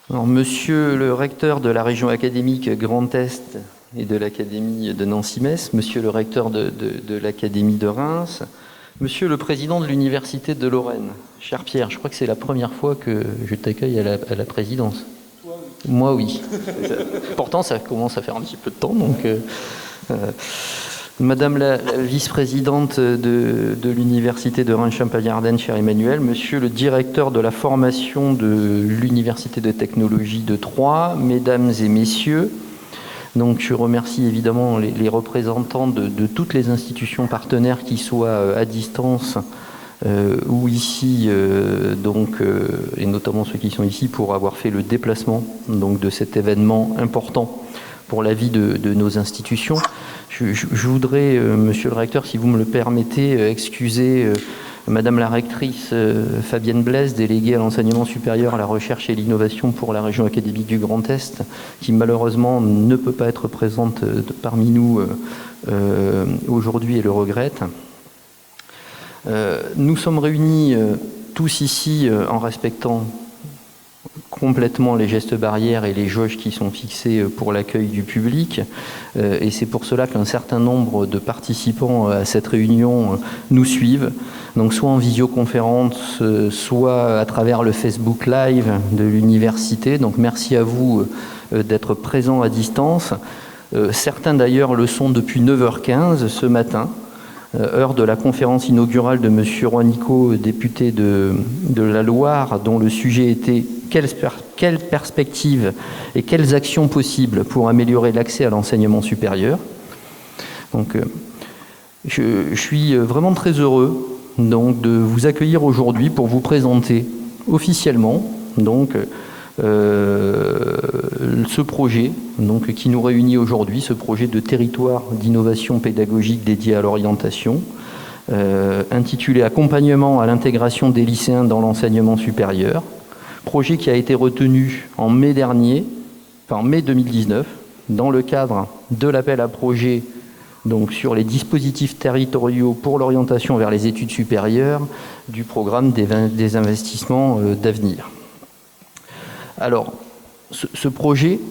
Alors, monsieur le recteur de la région académique Grand Est et de l'Académie de Nancy-Metz, monsieur le recteur de l'Académie de Reims, monsieur le président de l'Université de Lorraine, cher Pierre, je crois que c'est la première fois que je t'accueille à la présidence. Toi, oui. Moi, oui. Pourtant, ça commence à faire un petit peu de temps, donc... Madame la vice-présidente de l'Université de Reims-Champagne-Ardenne, cher Emmanuel, monsieur le directeur de la formation de l'Université de technologie de Troyes, mesdames et messieurs, donc je remercie évidemment les représentants de toutes les institutions partenaires qui soient à distance ou ici, et notamment ceux qui sont ici pour avoir fait le déplacement donc, de cet événement important pour la vie de nos institutions. Je voudrais, monsieur le recteur, si vous me le permettez, excuser madame la rectrice Fabienne Blaise, déléguée à l'enseignement supérieur, à la recherche et l'innovation pour la région académique du Grand Est, qui malheureusement ne peut pas être présente parmi nous aujourd'hui et le regrette. Nous sommes réunis tous ici en respectant complètement les gestes barrières et les jauges qui sont fixés pour l'accueil du public. Et c'est pour cela qu'un certain nombre de participants à cette réunion nous suivent, donc soit en visioconférence, soit à travers le Facebook Live de l'université. Donc merci à vous d'être présents à distance. Certains d'ailleurs le sont depuis 9h15 ce matin, heure de la conférence inaugurale de M. Roy-Nicot, député de la Loire, dont le sujet était quelles perspectives et quelles actions possibles pour améliorer l'accès à l'enseignement supérieur. Donc, je suis vraiment très heureux donc, de vous accueillir aujourd'hui pour vous présenter officiellement donc, ce projet donc, qui nous réunit aujourd'hui, ce projet de territoire d'innovation pédagogique dédié à l'orientation, intitulé « Accompagnement à l'intégration des lycéens dans l'enseignement supérieur », projet qui a été retenu en mai dernier, enfin mai 2019, dans le cadre de l'appel à projet donc, sur les dispositifs territoriaux pour l'orientation vers les études supérieures du programme des investissements d'avenir. Alors, ce projet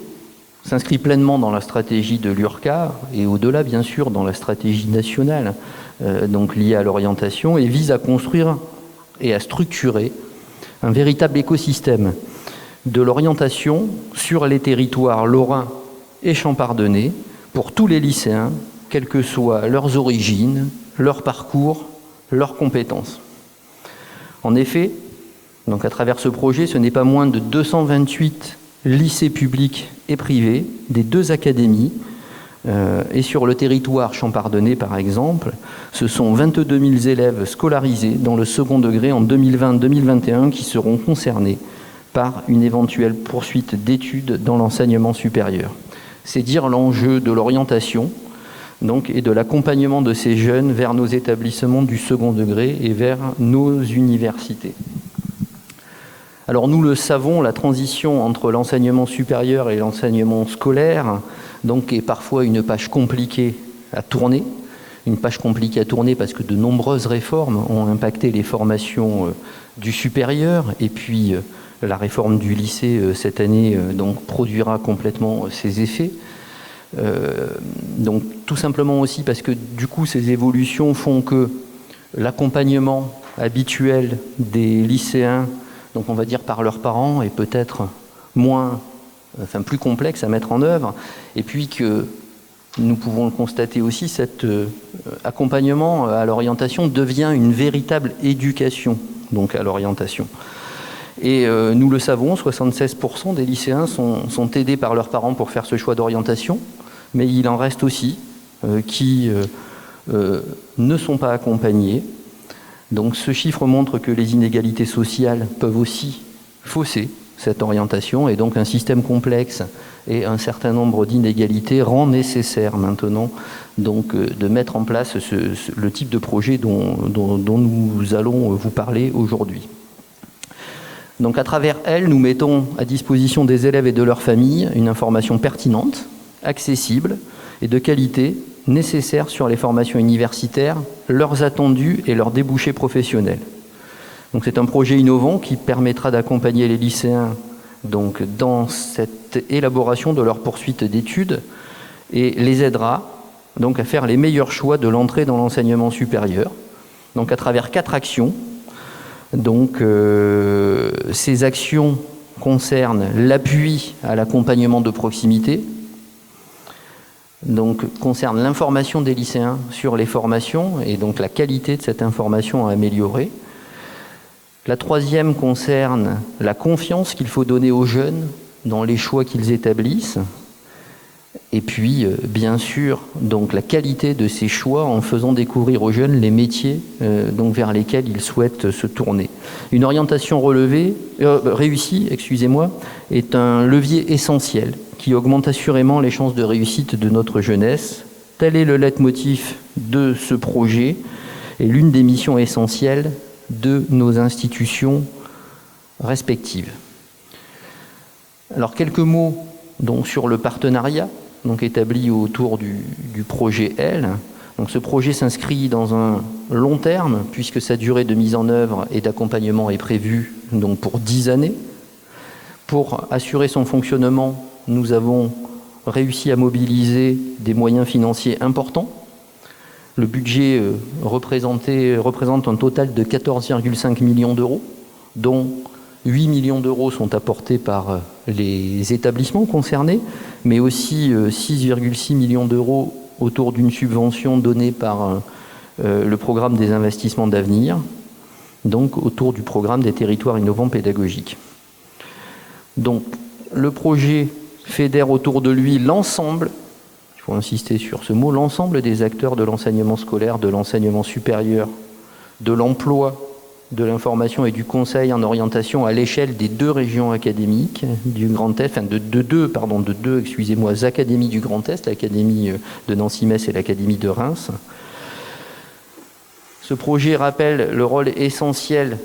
s'inscrit pleinement dans la stratégie de l'URCA et au-delà, bien sûr, dans la stratégie nationale donc liée à l'orientation et vise à construire et à structurer un véritable écosystème de l'orientation sur les territoires lorrains et champardonnais pour tous les lycéens, quelles que soient leurs origines, leur parcours, leurs compétences. En effet, donc à travers ce projet, ce n'est pas moins de 228 lycées publics et privés des deux académies. Et sur le territoire champardonnais, par exemple, ce sont 22 000 élèves scolarisés dans le second degré en 2020-2021 qui seront concernés par une éventuelle poursuite d'études dans l'enseignement supérieur. C'est dire l'enjeu de l'orientation donc, et de l'accompagnement de ces jeunes vers nos établissements du second degré et vers nos universités. Alors nous le savons, la transition entre l'enseignement supérieur et l'enseignement scolaire donc, est parfois une page compliquée à tourner. Une page compliquée à tourner parce que de nombreuses réformes ont impacté les formations du supérieur et puis la réforme du lycée cette année donc, produira complètement ses effets. Donc tout simplement aussi parce que du coup ces évolutions font que l'accompagnement habituel des lycéens, donc on va dire par leurs parents, est peut-être plus complexe à mettre en œuvre, et puis que nous pouvons le constater aussi, cet accompagnement à l'orientation devient une véritable éducation donc à l'orientation. Et nous le savons, 76% des lycéens sont aidés par leurs parents pour faire ce choix d'orientation, mais il en reste aussi qui ne sont pas accompagnés. Donc ce chiffre montre que les inégalités sociales peuvent aussi fausser cette orientation, et donc un système complexe et un certain nombre d'inégalités rend nécessaire maintenant donc, de mettre en place le type de projet dont nous allons vous parler aujourd'hui. Donc à travers elle, nous mettons à disposition des élèves et de leurs familles une information pertinente, accessible et de qualité, nécessaires sur les formations universitaires, leurs attendus et leurs débouchés professionnels. Donc c'est un projet innovant qui permettra d'accompagner les lycéens donc, dans cette élaboration de leur poursuite d'études et les aidera donc, à faire les meilleurs choix de l'entrée dans l'enseignement supérieur, donc à travers 4 actions. Donc, ces actions concernent l'appui à l'accompagnement de proximité, donc concerne l'information des lycéens sur les formations et donc la qualité de cette information à améliorer. La troisième concerne la confiance qu'il faut donner aux jeunes dans les choix qu'ils établissent. Et puis, bien sûr, donc la qualité de ces choix en faisant découvrir aux jeunes les métiers donc vers lesquels ils souhaitent se tourner. Une orientation réussie, est un levier essentiel qui augmente assurément les chances de réussite de notre jeunesse. Tel est le leitmotiv de ce projet et l'une des missions essentielles de nos institutions respectives. Alors, quelques mots donc, sur le partenariat donc, établi autour du projet L. Donc, ce projet s'inscrit dans un long terme, puisque sa durée de mise en œuvre et d'accompagnement est prévue donc, pour 10 années. Pour assurer son fonctionnement, nous avons réussi à mobiliser des moyens financiers importants. Le budget représente un total de 14,5 millions d'euros, dont 8 millions d'euros sont apportés par les établissements concernés, mais aussi 6,6 millions d'euros autour d'une subvention donnée par le programme des investissements d'avenir, donc autour du programme des territoires innovants pédagogiques. Donc, le projet fédère autour de lui l'ensemble, il faut insister sur ce mot, l'ensemble des acteurs de l'enseignement scolaire, de l'enseignement supérieur, de l'emploi, de l'information et du conseil en orientation à l'échelle des 2 régions académiques du Grand Est, enfin de deux académies du Grand Est, l'Académie de Nancy-Metz et l'Académie de Reims. Ce projet rappelle le rôle essentiel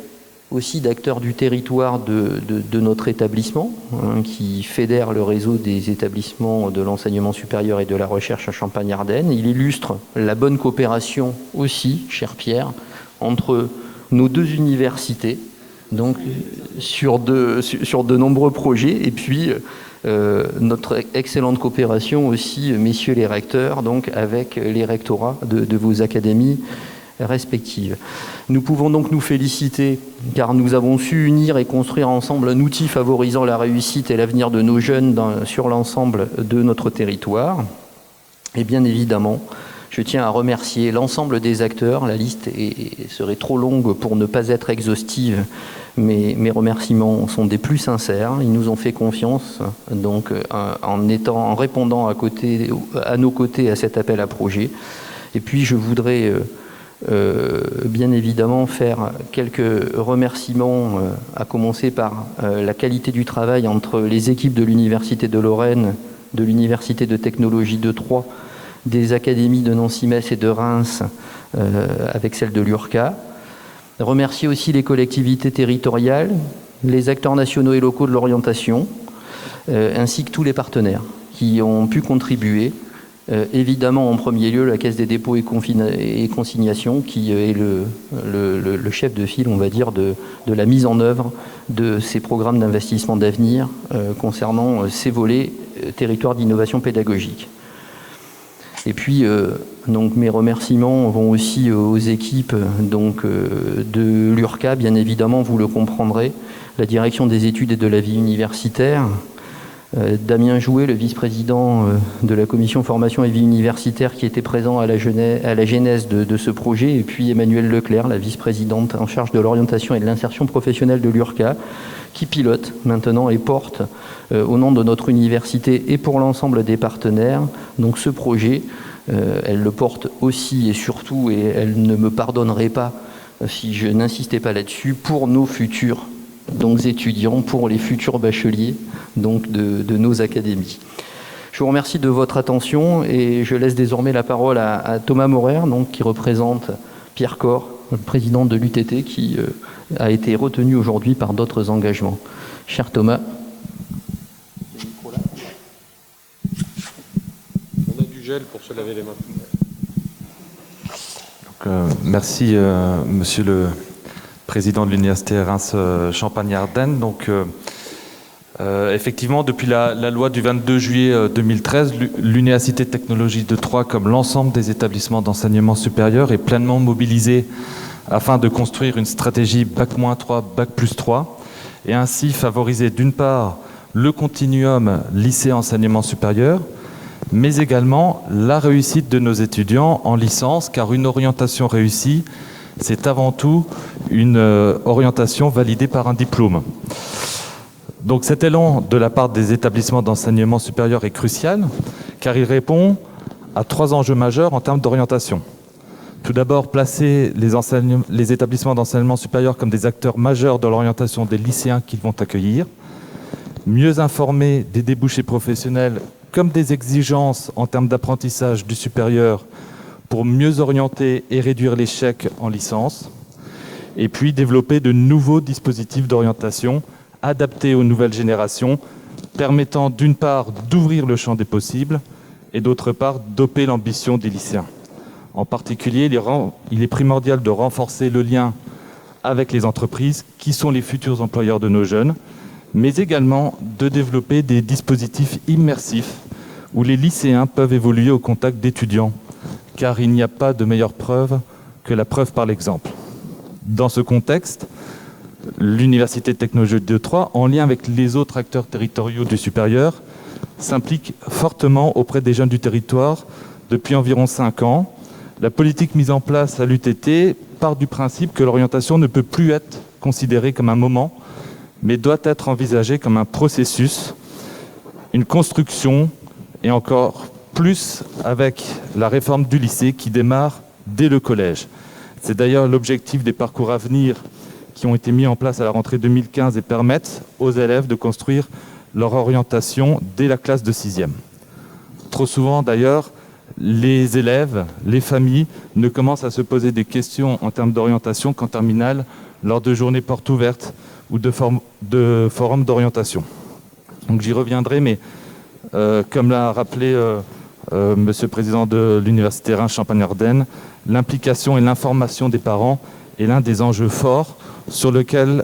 aussi d'acteurs du territoire de notre établissement, qui fédère le réseau des établissements de l'enseignement supérieur et de la recherche à Champagne-Ardenne. Il illustre la bonne coopération aussi, cher Pierre, entre nos 2 universités, donc sur de nombreux projets, et puis notre excellente coopération aussi, messieurs les recteurs, donc avec les rectorats de vos académies respectives. Nous pouvons donc nous féliciter car nous avons su unir et construire ensemble un outil favorisant la réussite et l'avenir de nos jeunes sur l'ensemble de notre territoire. Et bien évidemment, je tiens à remercier l'ensemble des acteurs. La liste serait trop longue pour ne pas être exhaustive, mais mes remerciements sont des plus sincères. Ils nous ont fait confiance donc, en répondant à nos côtés à cet appel à projet. Et puis je voudrais bien évidemment faire quelques remerciements, à commencer par la qualité du travail entre les équipes de l'Université de Lorraine, de l'Université de technologie de Troyes, des académies de Nancy-Metz et de Reims avec celle de l'URCA. Remercier aussi les collectivités territoriales, les acteurs nationaux et locaux de l'orientation, ainsi que tous les partenaires qui ont pu contribuer. Évidemment, en premier lieu, la Caisse des dépôts et consignations, qui est le chef de file, on va dire, de la mise en œuvre de ces programmes d'investissement d'avenir concernant ces volets territoires d'innovation pédagogique. Et puis, donc, mes remerciements vont aussi aux équipes donc, de l'URCA, bien évidemment, vous le comprendrez, la direction des études et de la vie universitaire, Damien Jouet, le vice-président de la commission formation et vie universitaire qui était présent à la genèse de ce projet, et puis Emmanuelle Leclerc, la vice-présidente en charge de l'orientation et de l'insertion professionnelle de l'URCA, qui pilote maintenant et porte au nom de notre université et pour l'ensemble des partenaires donc ce projet. Elle le porte aussi et surtout, et elle ne me pardonnerait pas si je n'insistais pas là-dessus, pour nos futurs donc étudiants, pour les futurs bacheliers donc de nos académies. Je vous remercie de votre attention et je laisse désormais la parole à Thomas Maurer, donc, qui représente Pierre Corr, le président de l'UTT, qui a été retenu aujourd'hui par d'autres engagements. Cher Thomas. On a du gel pour se laver les mains. Donc, merci, monsieur le président de l'Université Reims Champagne-Ardenne. Donc, Effectivement, depuis la loi du 22 juillet 2013, l'Université de technologie de Troyes, comme l'ensemble des établissements d'enseignement supérieur, est pleinement mobilisée afin de construire une stratégie Bac-3, Bac+3, et ainsi favoriser d'une part le continuum lycée-enseignement supérieur, mais également la réussite de nos étudiants en licence, car une orientation réussie, c'est avant tout une orientation validée par un diplôme. Donc cet élan de la part des établissements d'enseignement supérieur est crucial, car il répond à 3 enjeux majeurs en termes d'orientation. Tout d'abord, placer les établissements d'enseignement supérieur comme des acteurs majeurs de l'orientation des lycéens qu'ils vont accueillir. Mieux informer des débouchés professionnels comme des exigences en termes d'apprentissage du supérieur pour mieux orienter et réduire l'échec en licence. Et puis développer de nouveaux dispositifs d'orientation adaptés aux nouvelles générations, permettant d'une part d'ouvrir le champ des possibles et d'autre part doper l'ambition des lycéens. En particulier, il est primordial de renforcer le lien avec les entreprises qui sont les futurs employeurs de nos jeunes, mais également de développer des dispositifs immersifs où les lycéens peuvent évoluer au contact d'étudiants, car il n'y a pas de meilleure preuve que la preuve par l'exemple. Dans ce contexte, l'Université de technologie de Troyes, en lien avec les autres acteurs territoriaux du supérieur, s'implique fortement auprès des jeunes du territoire depuis environ 5 ans. La politique mise en place à l'UTT part du principe que l'orientation ne peut plus être considérée comme un moment, mais doit être envisagée comme un processus, une construction, et encore plus avec la réforme du lycée qui démarre dès le collège. C'est d'ailleurs l'objectif des parcours à venir qui ont été mis en place à la rentrée 2015 et permettent aux élèves de construire leur orientation dès la classe de 6e. Trop souvent d'ailleurs, les élèves, les familles ne commencent à se poser des questions en termes d'orientation qu'en terminale lors de journées portes ouvertes ou de forums d'orientation. Donc j'y reviendrai, mais comme l'a rappelé Monsieur le Président de l'Université Reims-Champagne-Ardenne, l'implication et l'information des parents est l'un des enjeux forts sur lesquels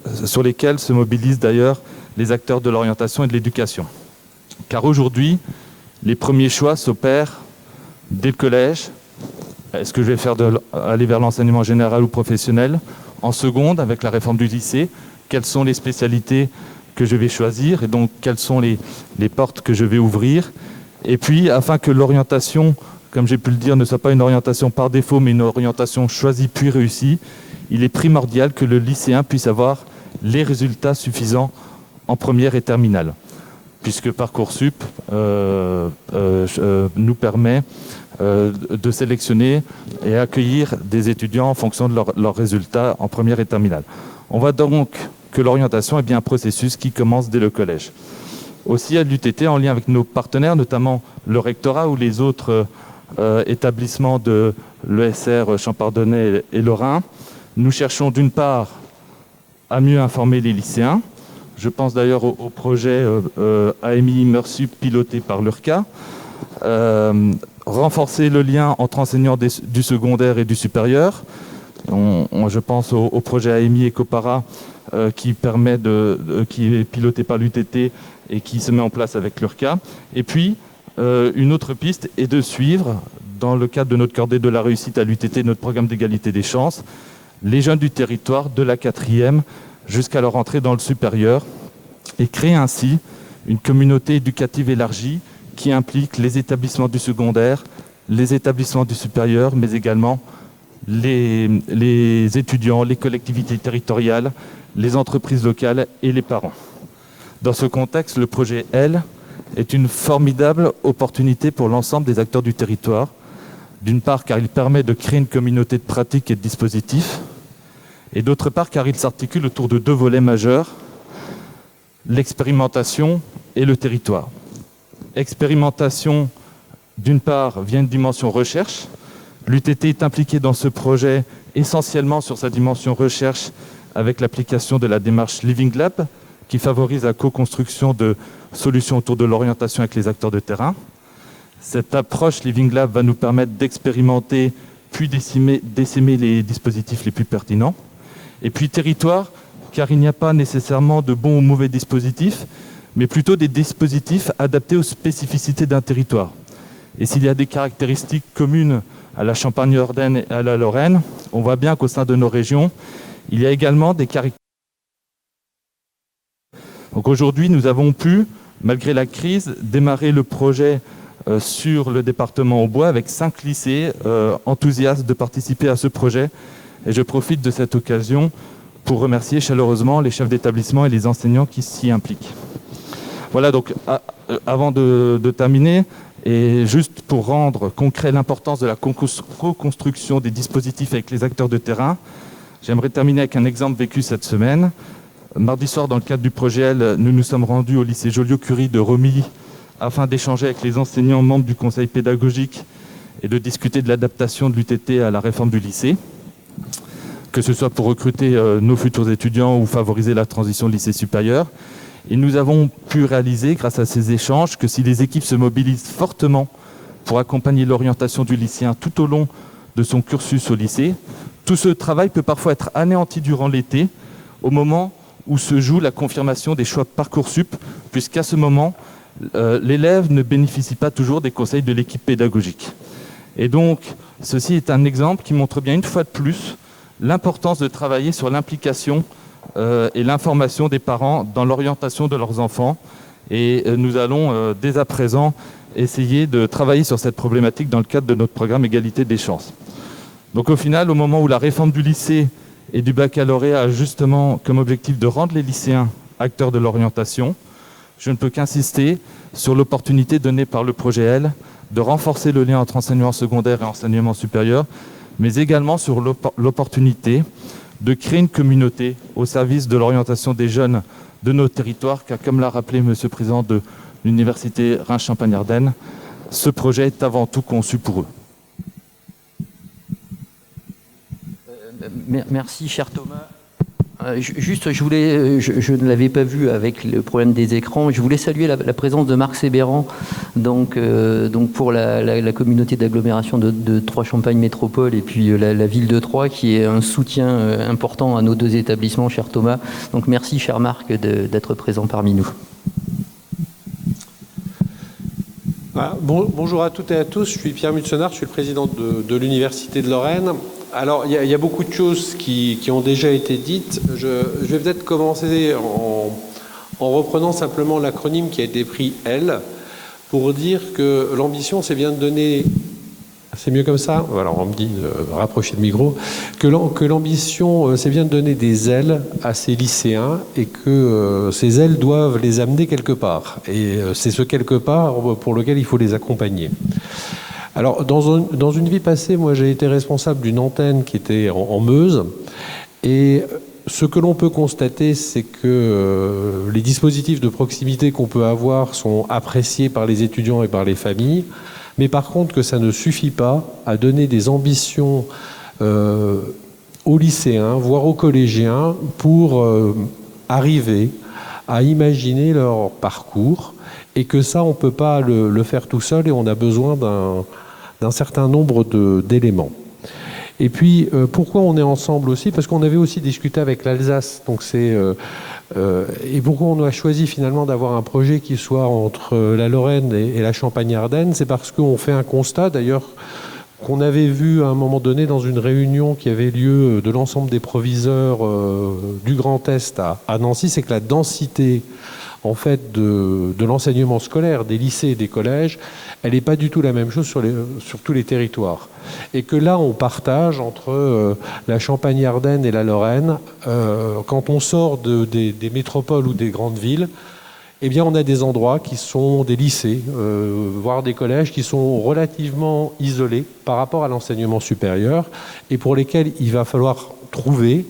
se mobilisent d'ailleurs les acteurs de l'orientation et de l'éducation. Car aujourd'hui, les premiers choix s'opèrent dès le collège. Est-ce que je vais aller vers l'enseignement général ou professionnel? En seconde, avec la réforme du lycée, quelles sont les spécialités que je vais choisir et donc quelles sont les portes que je vais ouvrir? Et puis, afin que l'orientation, comme j'ai pu le dire, ne soit pas une orientation par défaut, mais une orientation choisie puis réussie, il est primordial que le lycéen puisse avoir les résultats suffisants en première et terminale, puisque Parcoursup nous permet de sélectionner et accueillir des étudiants en fonction de leurs résultats en première et terminale. On voit donc que l'orientation est bien un processus qui commence dès le collège. Aussi à l'UTT, en lien avec nos partenaires, notamment le rectorat ou les autres établissements de l'ESR Champardonnay et Lorrain, nous cherchons d'une part à mieux informer les lycéens. Je pense d'ailleurs au projet AMI Mersup piloté par l'URCA. Renforcer le lien entre enseignants du secondaire et du supérieur. Je pense au projet AMI Ecopara qui est piloté par l'UTT et qui se met en place avec l'URCA. Et puis, une autre piste est de suivre, dans le cadre de notre cordée de la réussite à l'UTT, notre programme d'égalité des chances, les jeunes du territoire de la 4e jusqu'à leur entrée dans le supérieur et créer ainsi une communauté éducative élargie qui implique les établissements du secondaire, les établissements du supérieur, mais également les étudiants, les collectivités territoriales, les entreprises locales et les parents. Dans ce contexte, le projet L est une formidable opportunité pour l'ensemble des acteurs du territoire. D'une part, car il permet de créer une communauté de pratiques et de dispositifs, et d'autre part, car il s'articule autour de 2 volets majeurs, l'expérimentation et le territoire. Expérimentation, d'une part, via une dimension recherche. L'UTT est impliqué dans ce projet essentiellement sur sa dimension recherche avec l'application de la démarche Living Lab, qui favorise la co-construction de solutions autour de l'orientation avec les acteurs de terrain. Cette approche Living Lab va nous permettre d'expérimenter puis d'essaimer les dispositifs les plus pertinents. Et puis territoire, car il n'y a pas nécessairement de bons ou mauvais dispositifs, mais plutôt des dispositifs adaptés aux spécificités d'un territoire. Et s'il y a des caractéristiques communes à la Champagne-Ardenne et à la Lorraine, on voit bien qu'au sein de nos régions, il y a également des caractéristiques. Donc aujourd'hui, nous avons pu, malgré la crise, démarrer le projet sur le département Aubois avec 5 lycées enthousiastes de participer à ce projet. Et je profite de cette occasion pour remercier chaleureusement les chefs d'établissement et les enseignants qui s'y impliquent. Voilà, donc avant de terminer, et juste pour rendre concret l'importance de la co-construction des dispositifs avec les acteurs de terrain, j'aimerais terminer avec un exemple vécu cette semaine. Mardi soir, dans le cadre du projet L, nous nous sommes rendus au lycée Joliot-Curie de Romilly afin d'échanger avec les enseignants membres du conseil pédagogique et de discuter de l'adaptation de l'UTT à la réforme du lycée, que ce soit pour recruter nos futurs étudiants ou favoriser la transition lycée supérieur. Et nous avons pu réaliser, grâce à ces échanges, que si les équipes se mobilisent fortement pour accompagner l'orientation du lycéen tout au long de son cursus au lycée, tout ce travail peut parfois être anéanti durant l'été, au moment où se joue la confirmation des choix Parcoursup, puisqu'à ce moment, l'élève ne bénéficie pas toujours des conseils de l'équipe pédagogique. Et donc, ceci est un exemple qui montre bien une fois de plus l'importance de travailler sur l'implication et l'information des parents dans l'orientation de leurs enfants. Et nous allons dès à présent essayer de travailler sur cette problématique dans le cadre de notre programme Égalité des chances. Donc au final, au moment où la réforme du lycée et du baccalauréat a justement comme objectif de rendre les lycéens acteurs de l'orientation, je ne peux qu'insister sur l'opportunité donnée par le projet L de renforcer le lien entre enseignement secondaire et enseignement supérieur, mais également sur l'opportunité de créer une communauté au service de l'orientation des jeunes de nos territoires, car comme l'a rappelé M. le Président de l'Université Reims-Champagne-Ardenne, ce projet est avant tout conçu pour eux. Merci, cher Thomas. Juste, je ne l'avais pas vu avec le problème des écrans, je voulais saluer la présence de Marc Sébéran, donc pour la communauté d'agglomération de Troyes-Champagne Métropole et puis la ville de Troyes, qui est un soutien important à nos deux établissements, cher Thomas. Donc merci, cher Marc, d'être présent parmi nous. Bonjour à toutes et à tous, je suis Pierre Mutsenard, je suis le président de l'Université de Lorraine. Alors, il y a beaucoup de choses qui ont déjà été dites. Je vais peut-être commencer en reprenant simplement l'acronyme qui a été pris L, pour dire que l'ambition, c'est bien de donner... C'est mieux comme ça? Voilà, on me dit de rapprocher le micro. Que l'ambition, c'est bien de donner des ailes à ces lycéens et que ces ailes doivent les amener quelque part. Et c'est ce quelque part pour lequel il faut les accompagner. Alors, dans une vie passée, moi, j'ai été responsable d'une antenne qui était en Meuse. Et ce que l'on peut constater, c'est que les dispositifs de proximité qu'on peut avoir sont appréciés par les étudiants et par les familles. Mais par contre, que ça ne suffit pas à donner des ambitions aux lycéens, voire aux collégiens, pour arriver à imaginer leur parcours. Et que ça, on ne peut pas le faire tout seul et on a besoin d'un certain nombre d'éléments. Et puis, pourquoi on est ensemble aussi? Parce qu'on avait aussi discuté avec l'Alsace. Donc et pourquoi on a choisi finalement d'avoir un projet qui soit entre la Lorraine et la Champagne-Ardenne? C'est parce qu'on fait un constat, d'ailleurs, qu'on avait vu à un moment donné dans une réunion qui avait lieu de l'ensemble des proviseurs du Grand Est à Nancy, c'est que la densité en fait de l'enseignement scolaire, des lycées et des collèges, elle n'est pas du tout la même chose sur tous les territoires. Et que là, on partage entre la Champagne-Ardenne et la Lorraine, quand on sort des métropoles ou des grandes villes, eh bien, on a des endroits qui sont des lycées, voire des collèges, qui sont relativement isolés par rapport à l'enseignement supérieur et pour lesquels il va falloir trouver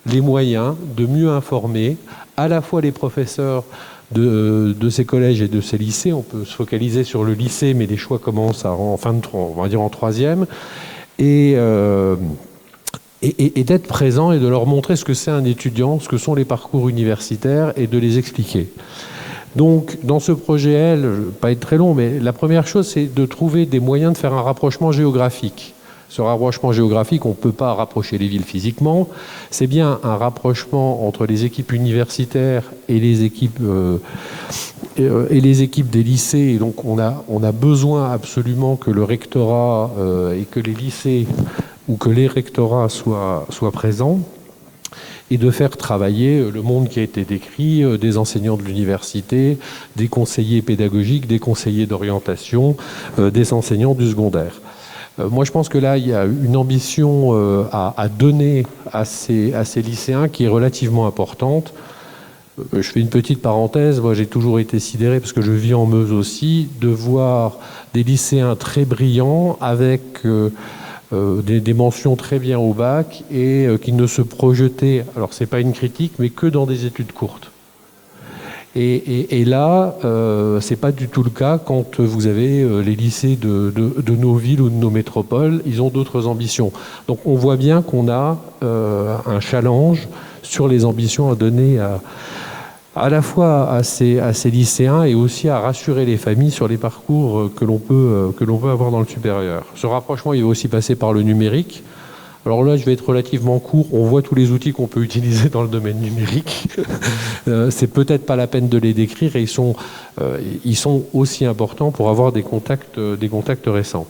les moyens de mieux informer à la fois les professeurs de ces collèges et de ces lycées. On peut se focaliser sur le lycée, mais les choix commencent en fin de, on va dire en troisième, et d'être présent et de leur montrer ce que c'est un étudiant, ce que sont les parcours universitaires et de les expliquer. Donc, dans ce projet L, je ne vais pas être très long, mais la première chose, c'est de trouver des moyens de faire un rapprochement géographique. Ce rapprochement géographique, on ne peut pas rapprocher les villes physiquement. C'est bien un rapprochement entre les équipes universitaires et les équipes des lycées. Et donc on a besoin absolument que le rectorat et que les lycées ou que les rectorats soient présents, et de faire travailler le monde qui a été décrit, des enseignants de l'université, des conseillers pédagogiques, des conseillers d'orientation, des enseignants du secondaire. Moi, je pense que là, il y a une ambition à donner à ces lycéens qui est relativement importante. Je fais une petite parenthèse. Moi, j'ai toujours été sidéré, parce que je vis en Meuse aussi, de voir des lycéens très brillants avec des mentions très bien au bac et qui ne se projetaient, alors c'est pas une critique, mais que dans des études courtes. Et là, c'est pas du tout le cas quand vous avez les lycées de nos villes ou de nos métropoles. Ils ont d'autres ambitions. Donc on voit bien qu'on a un challenge sur les ambitions à donner à la fois à ces lycéens et aussi à rassurer les familles sur les parcours que l'on peut avoir dans le supérieur. Ce rapprochement, il va aussi passer par le numérique. Alors là, je vais être relativement court. On voit tous les outils qu'on peut utiliser dans le domaine numérique. C'est peut-être pas la peine de les décrire, et ils sont aussi importants pour avoir des contacts récents.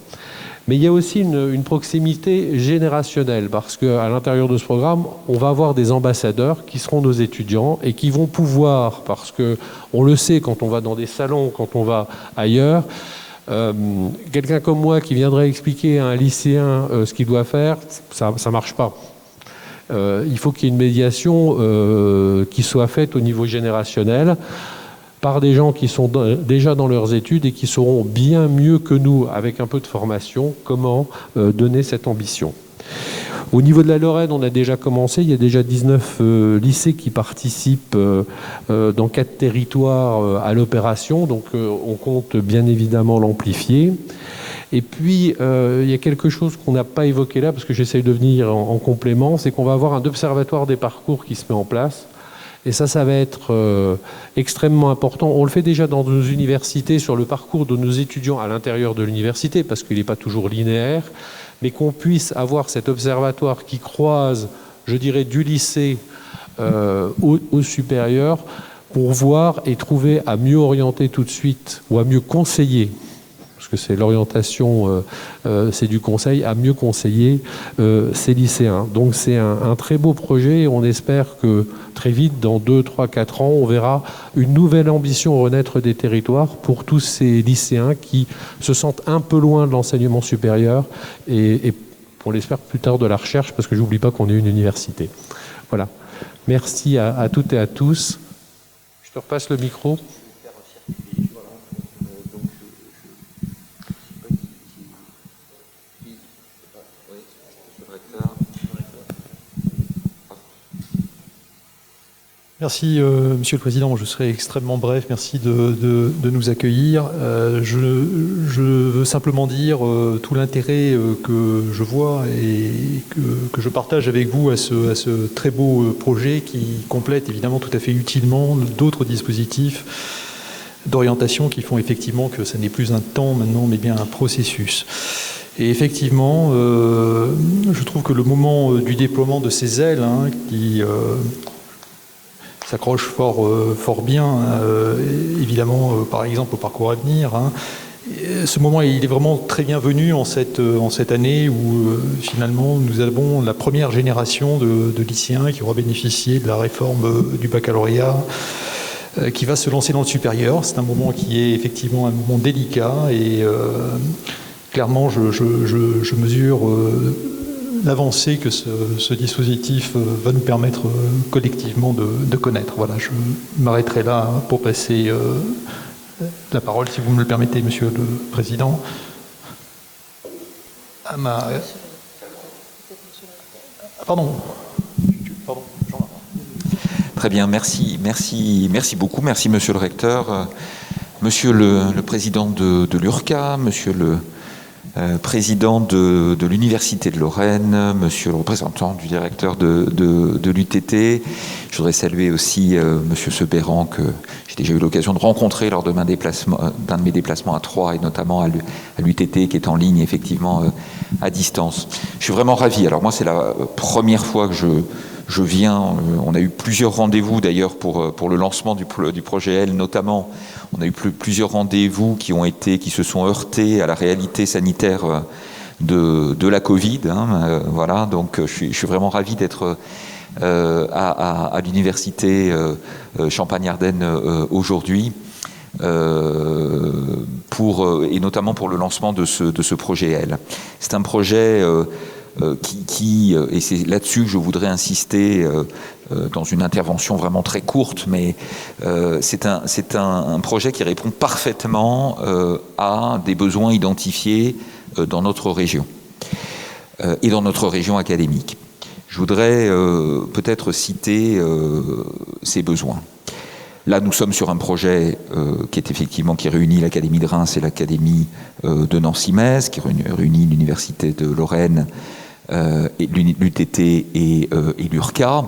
Mais il y a aussi une proximité générationnelle, parce qu'à l'intérieur de ce programme, on va avoir des ambassadeurs qui seront nos étudiants et qui vont pouvoir, parce qu'on le sait quand on va dans des salons, quand on va ailleurs, quelqu'un comme moi qui viendrait expliquer à un lycéen ce qu'il doit faire, ça ne marche pas. Il faut qu'il y ait une médiation qui soit faite au niveau générationnel, par des gens qui sont déjà dans leurs études et qui sauront bien mieux que nous, avec un peu de formation, comment donner cette ambition. Au niveau de la Lorraine, on a déjà commencé. Il y a déjà 19 lycées qui participent dans 4 territoires à l'opération. Donc on compte bien évidemment l'amplifier. Et puis, il y a quelque chose qu'on n'a pas évoqué là, parce que j'essaye de venir en complément, c'est qu'on va avoir un observatoire des parcours qui se met en place. Et ça va être extrêmement important. On le fait déjà dans nos universités sur le parcours de nos étudiants à l'intérieur de l'université, parce qu'il n'est pas toujours linéaire, mais qu'on puisse avoir cet observatoire qui croise, je dirais, du lycée au supérieur, pour voir et trouver à mieux orienter tout de suite, ou à mieux conseiller, parce que c'est l'orientation, c'est du conseil, à mieux conseiller ces lycéens. Donc c'est un très beau projet, et on espère que très vite, dans 2, 3, 4 ans, on verra une nouvelle ambition renaître des territoires pour tous ces lycéens qui se sentent un peu loin de l'enseignement supérieur et on l'espère plus tard de la recherche, parce que j'oublie pas qu'on est une université. Voilà. Merci à toutes et à tous. Je te repasse le micro. Merci, Monsieur le Président. Je serai extrêmement bref. Merci de nous accueillir. Je veux simplement dire tout l'intérêt que je vois et que je partage avec vous à ce très beau projet qui complète évidemment tout à fait utilement d'autres dispositifs d'orientation qui font effectivement que ça n'est plus un temps maintenant, mais bien un processus. Et effectivement, je trouve que le moment du déploiement de ces ailes, qui s'accroche fort bien, évidemment, par exemple, au parcours à venir. Ce moment, il est vraiment très bienvenu en cette année où, finalement, nous avons la première génération de lycéens qui aura bénéficié de la réforme du baccalauréat, qui va se lancer dans le supérieur. C'est un moment qui est effectivement un moment délicat et clairement, je mesure l'avancée que ce dispositif va nous permettre collectivement de connaître. Voilà, je m'arrêterai là pour passer la parole, si vous me le permettez, Monsieur le Président. Pardon, Jean-Marc. Très bien, merci beaucoup. Merci, Monsieur le Recteur, Monsieur le Président de l'URCA, Monsieur le Président de l'Université de Lorraine, Monsieur le représentant du directeur de l'UTT. Je voudrais saluer aussi Monsieur Sebéran, que j'ai déjà eu l'occasion de rencontrer lors de d'un de mes déplacements à Troyes, et notamment à l'UTT, qui est en ligne effectivement à distance. Je suis vraiment ravi. Alors moi, c'est la première fois que je viens. On a eu plusieurs rendez-vous d'ailleurs pour le lancement du projet L notamment. On a eu plusieurs rendez-vous qui se sont heurtés à la réalité sanitaire de la Covid. Voilà, donc je suis vraiment ravi d'être à l'université Champagne-Ardenne aujourd'hui. Et notamment pour le lancement de ce projet L. C'est un projet et c'est là-dessus que je voudrais insister dans une intervention vraiment très courte, mais c'est un projet qui répond parfaitement à des besoins identifiés dans notre région et dans notre région académique. Je voudrais peut-être citer ces besoins. Là, nous sommes sur un projet qui réunit l'Académie de Reims et l'Académie de Nancy-Metz, qui réunit l'Université de Lorraine, l'UTT et l'URCA.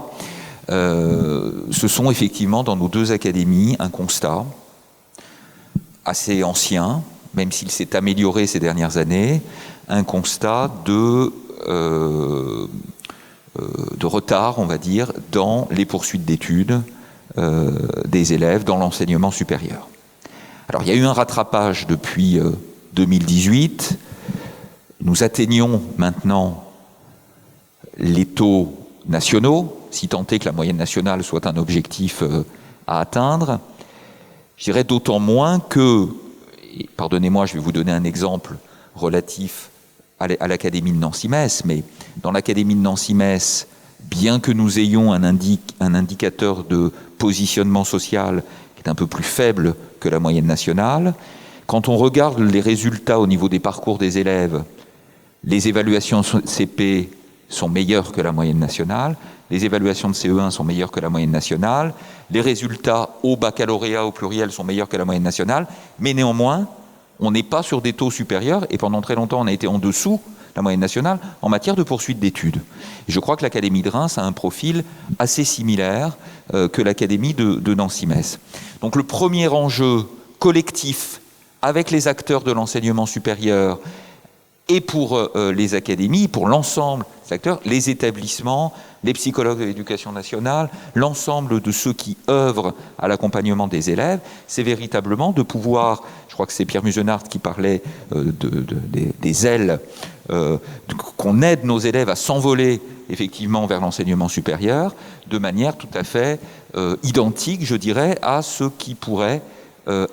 Ce sont effectivement dans nos deux académies un constat assez ancien, même s'il s'est amélioré ces dernières années, un constat de retard, on va dire, dans les poursuites d'études des élèves dans l'enseignement supérieur. Alors, il y a eu un rattrapage depuis 2018. Nous atteignons maintenant les taux nationaux, si tant est que la moyenne nationale soit un objectif à atteindre. Je dirais d'autant moins que, et pardonnez-moi, je vais vous donner un exemple relatif à l'Académie de Nancy-Metz, mais dans l'Académie de Nancy-Metz, bien que nous ayons un indicateur de positionnement social qui est un peu plus faible que la moyenne nationale, quand on regarde les résultats au niveau des parcours des élèves, les évaluations CP sont meilleures que la moyenne nationale, les évaluations de CE1 sont meilleures que la moyenne nationale, les résultats au baccalauréat au pluriel sont meilleurs que la moyenne nationale, mais néanmoins, on n'est pas sur des taux supérieurs, et pendant très longtemps, on a été en dessous la moyenne nationale en matière de poursuite d'études. Et je crois que l'Académie de Reims a un profil assez similaire que l'Académie de Nancy-Metz. Donc le premier enjeu collectif avec les acteurs de l'enseignement supérieur et pour les académies, pour l'ensemble des acteurs, les établissements, les psychologues de l'éducation nationale, l'ensemble de ceux qui œuvrent à l'accompagnement des élèves, c'est véritablement de pouvoir, je crois que c'est Pierre Musenard qui parlait des ailes, qu'on aide nos élèves à s'envoler effectivement vers l'enseignement supérieur de manière tout à fait identique, je dirais, à ce qui pourrait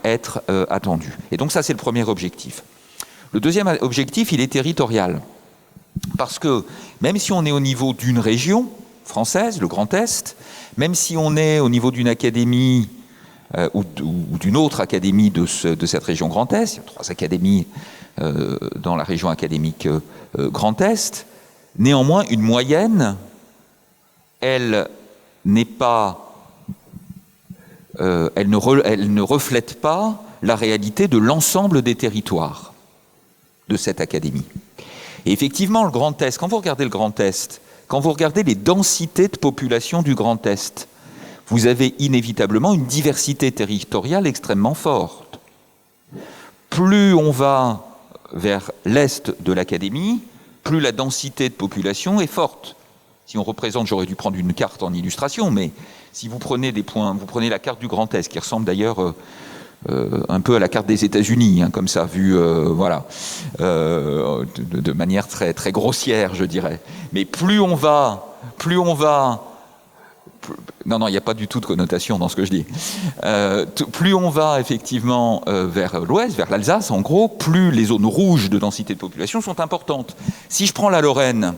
être attendu. Et donc ça, c'est le premier objectif. Le deuxième objectif, il est territorial. Parce que même si on est au niveau d'une région française, le Grand Est, même si on est au niveau d'une académie ou d'une autre académie de cette région Grand Est, il y a 3 académies dans la région académique Grand Est, néanmoins, une moyenne, elle n'est pas... elle ne reflète pas la réalité de l'ensemble des territoires de cette académie. Et effectivement, le Grand Est, quand vous regardez le Grand Est, quand vous regardez les densités de population du Grand Est, vous avez inévitablement une diversité territoriale extrêmement forte. Plus on va vers l'est de l'académie, plus la densité de population est forte. Si on représente, j'aurais dû prendre une carte en illustration, mais si vous prenez des points, vous prenez la carte du Grand Est, qui ressemble d'ailleurs un peu à la carte des États-Unis, comme ça, vue voilà, de manière très, très grossière, je dirais. Mais plus on va... Non, il n'y a pas du tout de connotation dans ce que je dis. Plus on va effectivement vers l'ouest, vers l'Alsace, en gros, plus les zones rouges de densité de population sont importantes. Si je prends la Lorraine,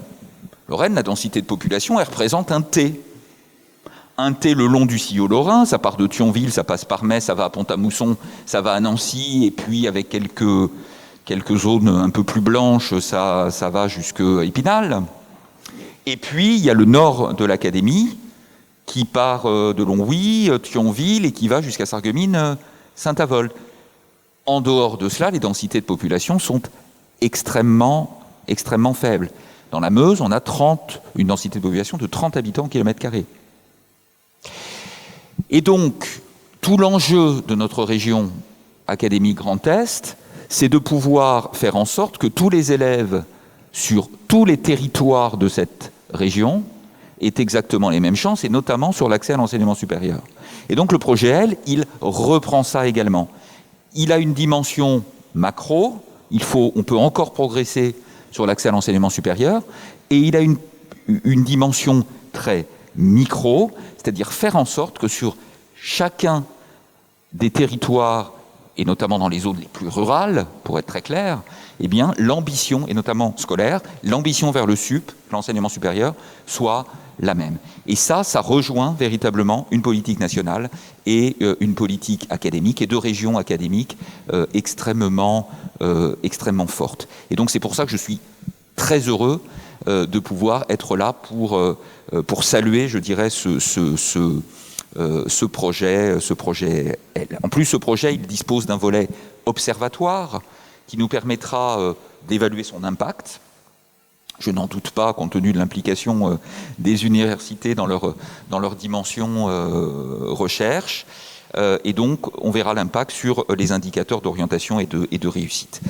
la densité de population, elle représente un T. Un T le long du sillon lorrain, ça part de Thionville, ça passe par Metz, ça va à Pont-à-Mousson, ça va à Nancy, et puis avec quelques zones un peu plus blanches, ça va jusqu'à Épinal. Et puis, il y a le nord de l'académie, qui part de Longwy, Thionville, et qui va jusqu'à Sarreguemines, Saint-Avold. En dehors de cela, les densités de population sont extrêmement faibles. Dans la Meuse, on a une densité de population de 30 habitants au kilomètre carré. Et donc, tout l'enjeu de notre région académique Grand Est, c'est de pouvoir faire en sorte que tous les élèves sur tous les territoires de cette région aient exactement les mêmes chances, et notamment sur l'accès à l'enseignement supérieur. Et donc le projet L, il reprend ça également. Il a une dimension macro, on peut encore progresser sur l'accès à l'enseignement supérieur, et il a une dimension très micro, c'est-à-dire faire en sorte que sur chacun des territoires, et notamment dans les zones les plus rurales, pour être très clair, eh bien, l'ambition, et notamment scolaire, l'ambition vers le SUP, l'enseignement supérieur, soit la même. Et ça rejoint véritablement une politique nationale et une politique académique et de régions académiques extrêmement fortes. Et donc c'est pour ça que je suis très heureux de pouvoir être là pour saluer, je dirais, ce projet L. En plus, ce projet, il dispose d'un volet observatoire qui nous permettra d'évaluer son impact. Je n'en doute pas, compte tenu de l'implication des universités dans leur dimension recherche. Et donc, on verra l'impact sur les indicateurs d'orientation et de réussite.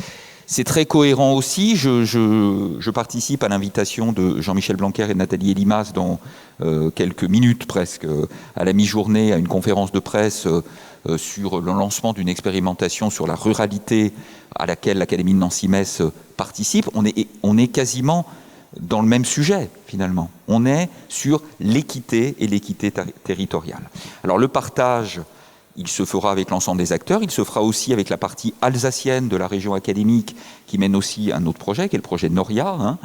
C'est très cohérent aussi. Je participe à l'invitation de Jean-Michel Blanquer et de Nathalie Elimas dans quelques minutes presque, à la mi-journée, à une conférence de presse sur le lancement d'une expérimentation sur la ruralité à laquelle l'Académie de Nancy-Metz participe. On est quasiment dans le même sujet, finalement. On est sur l'équité et l'équité territoriale. Alors, le partage, il se fera avec l'ensemble des acteurs, il se fera aussi avec la partie alsacienne de la région académique qui mène aussi un autre projet, qui est le projet Noria,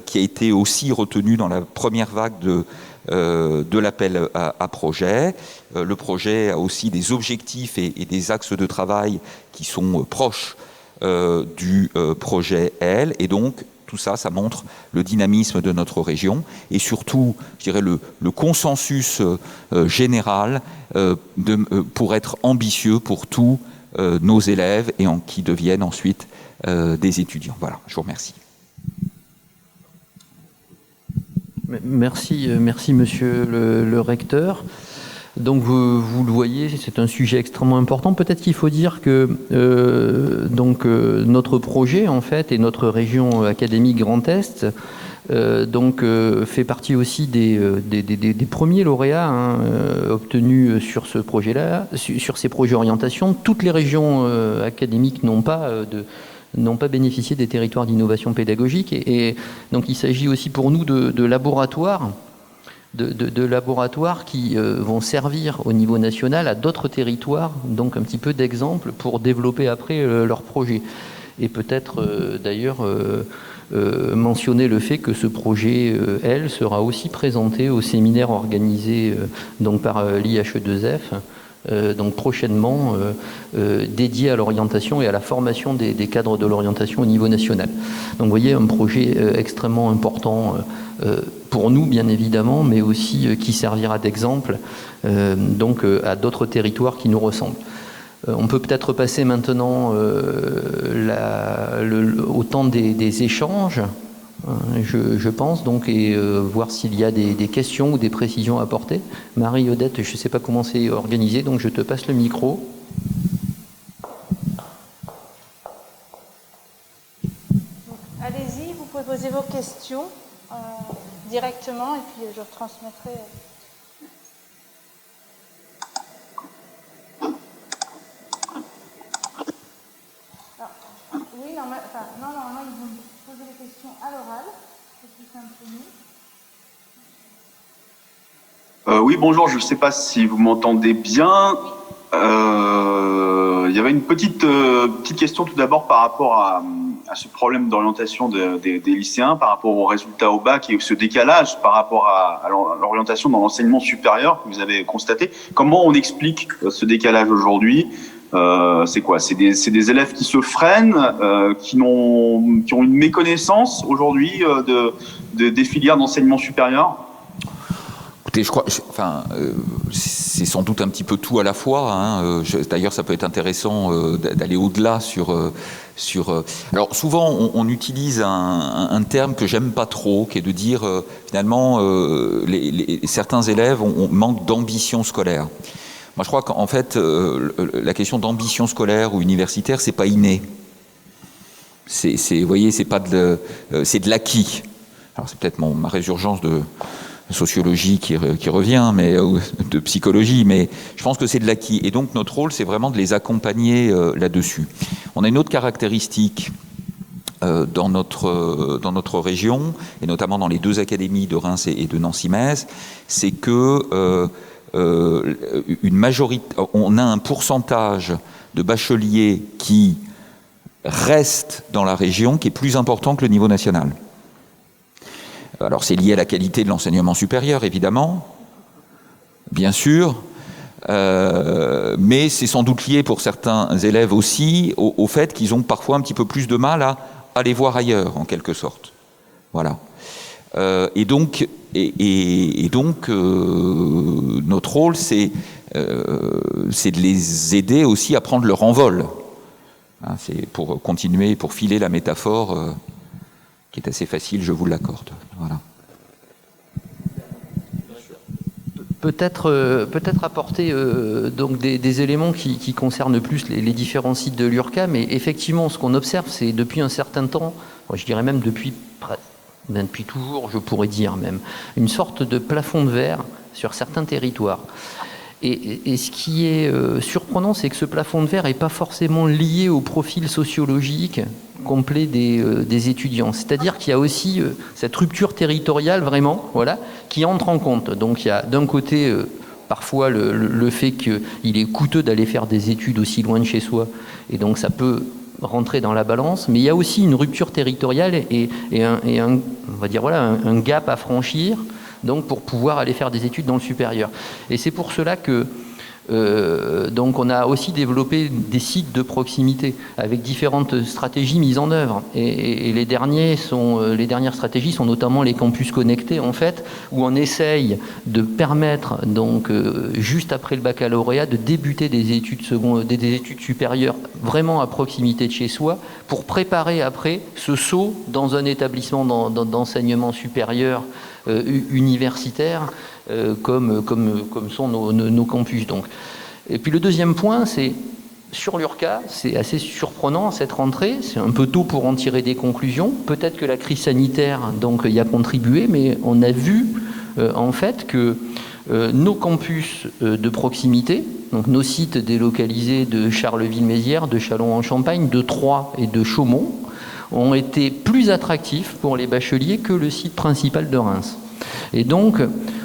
qui a été aussi retenu dans la première vague de l'appel à projet. Le projet a aussi des objectifs et des axes de travail qui sont proches du projet L, et donc tout ça, ça montre le dynamisme de notre région et surtout, je dirais, le consensus général pour être ambitieux pour tous nos élèves et qui deviennent ensuite des étudiants. Voilà, je vous remercie. Merci monsieur le recteur. Donc vous le voyez, c'est un sujet extrêmement important. Peut-être qu'il faut dire que notre projet en fait et notre région académique Grand Est fait partie aussi des premiers lauréats obtenus sur ce projet-là, sur ces projets orientation. Toutes les régions académiques n'ont pas bénéficié des territoires d'innovation pédagogique et donc il s'agit aussi pour nous de laboratoires. De laboratoires qui vont servir au niveau national à d'autres territoires, donc un petit peu d'exemple pour développer après leurs projets. Et peut-être d'ailleurs mentionner le fait que ce projet L sera aussi présenté au séminaire organisé par l'IHE2F, donc prochainement dédié à l'orientation et à la formation des cadres de l'orientation au niveau national. Donc vous voyez, un projet extrêmement important pour nous bien évidemment, mais aussi qui servira d'exemple à d'autres territoires qui nous ressemblent. On peut peut-être passer maintenant au temps des échanges, je pense, et voir s'il y a des questions ou des précisions à apporter. Marie-Odette, je ne sais pas comment c'est organisé, donc je te passe le micro. Allez-y, vous pouvez poser vos questions directement et puis je retransmettrai. Oui, normalement, ils vont poser les questions à l'oral. C'est plus simple pour nous. Oui, bonjour, je ne sais pas si vous m'entendez bien. Il y avait une petite question tout d'abord par rapport à ce problème d'orientation des lycéens, par rapport aux résultats au bac et ce décalage par rapport à l'orientation dans l'enseignement supérieur que vous avez constaté. Comment on explique ce décalage aujourd'hui ? C'est quoi ? C'est des élèves qui se freinent, qui ont une méconnaissance aujourd'hui des filières d'enseignement supérieur ? Écoutez, je crois, c'est sans doute un petit peu tout à la fois. D'ailleurs, ça peut être intéressant d'aller au-delà sur. Alors, souvent, on utilise un terme que j'aime pas trop, qui est de dire finalement, certains élèves manquent d'ambition scolaire. Moi, je crois qu'en fait, la question d'ambition scolaire ou universitaire, c'est pas inné. Vous voyez, c'est de l'acquis. Alors c'est peut-être ma résurgence de sociologie qui revient, ou de psychologie, mais je pense que c'est de l'acquis. Et donc notre rôle, c'est vraiment de les accompagner là-dessus. On a une autre caractéristique dans notre région, et notamment dans les 2 académies de Reims et de Nancy-Metz, c'est que on a un pourcentage de bacheliers qui restent dans la région qui est plus important que le niveau national. Alors c'est lié à la qualité de l'enseignement supérieur, évidemment, bien sûr, mais c'est sans doute lié pour certains élèves aussi au fait qu'ils ont parfois un petit peu plus de mal à aller voir ailleurs, en quelque sorte. Voilà. Et donc, notre rôle, c'est de les aider aussi à prendre leur envol. Hein, c'est pour continuer, pour filer la métaphore qui est assez facile, je vous l'accorde. Voilà. Peut-être apporter donc des éléments qui concernent plus les différents sites de l'URCA, mais effectivement, ce qu'on observe, c'est depuis un certain temps, je dirais même depuis toujours, je pourrais dire même, une sorte de plafond de verre sur certains territoires. Et ce qui est surprenant, c'est que ce plafond de verre n'est pas forcément lié au profil sociologique complet des étudiants. C'est-à-dire qu'il y a aussi cette rupture territoriale, vraiment, voilà, qui entre en compte. Donc il y a d'un côté, parfois, le fait qu'il est coûteux d'aller faire des études aussi loin de chez soi, et donc ça peut rentrer dans la balance, mais il y a aussi une rupture territoriale et un, on va dire, voilà, un gap à franchir, donc pour pouvoir aller faire des études dans le supérieur. Et c'est pour cela que donc on a aussi développé des sites de proximité avec différentes stratégies mises en œuvre. Et les dernières stratégies sont notamment les campus connectés, en fait, où on essaye de permettre, donc, juste après le baccalauréat, de débuter des études supérieures vraiment à proximité de chez soi, pour préparer après ce saut dans un établissement d'enseignement supérieur universitaire, comme sont nos campus. Donc. Et puis le deuxième point, c'est sur l'URCA, c'est assez surprenant cette rentrée, c'est un peu tôt pour en tirer des conclusions. Peut-être que la crise sanitaire donc, y a contribué, mais on a vu en fait que nos campus de proximité, donc nos sites délocalisés de Charleville-Mézières, de Châlons-en-Champagne, de Troyes et de Chaumont, ont été plus attractifs pour les bacheliers que le site principal de Reims. Et donc,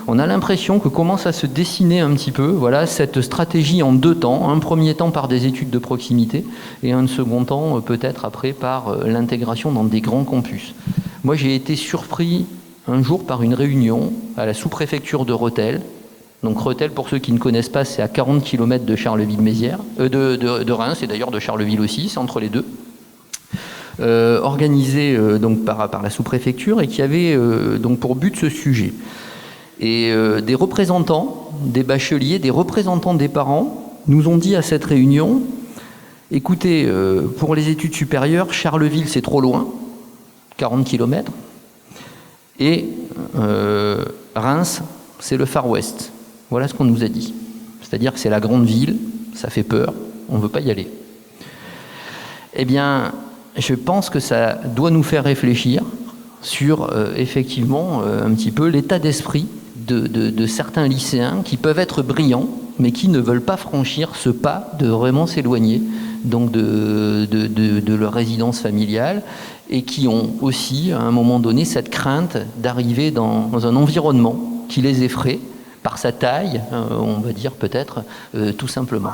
on a l'impression que commence à se dessiner un petit peu, voilà, cette stratégie en 2 temps. Un premier temps par des études de proximité et un second temps peut-être après par l'intégration dans des grands campus. Moi, j'ai été surpris un jour par une réunion à la sous-préfecture de Rethel. Donc Rethel, pour ceux qui ne connaissent pas, c'est à 40 km de Charleville-Mézières, de Reims et d'ailleurs de Charleville aussi, c'est entre les deux. Organisé donc par la sous-préfecture et qui avait donc pour but ce sujet. Et des représentants, des bacheliers, des représentants des parents nous ont dit à cette réunion, écoutez, pour les études supérieures, Charleville c'est trop loin, 40 km, et Reims c'est le Far West. Voilà ce qu'on nous a dit. C'est-à-dire que c'est la grande ville, ça fait peur, on ne veut pas y aller. Eh bien, je pense que ça doit nous faire réfléchir sur effectivement un petit peu l'état d'esprit de certains lycéens qui peuvent être brillants, mais qui ne veulent pas franchir ce pas de vraiment s'éloigner donc de leur résidence familiale et qui ont aussi, à un moment donné, cette crainte d'arriver dans un environnement qui les effraie par sa taille, on va dire peut-être, tout simplement.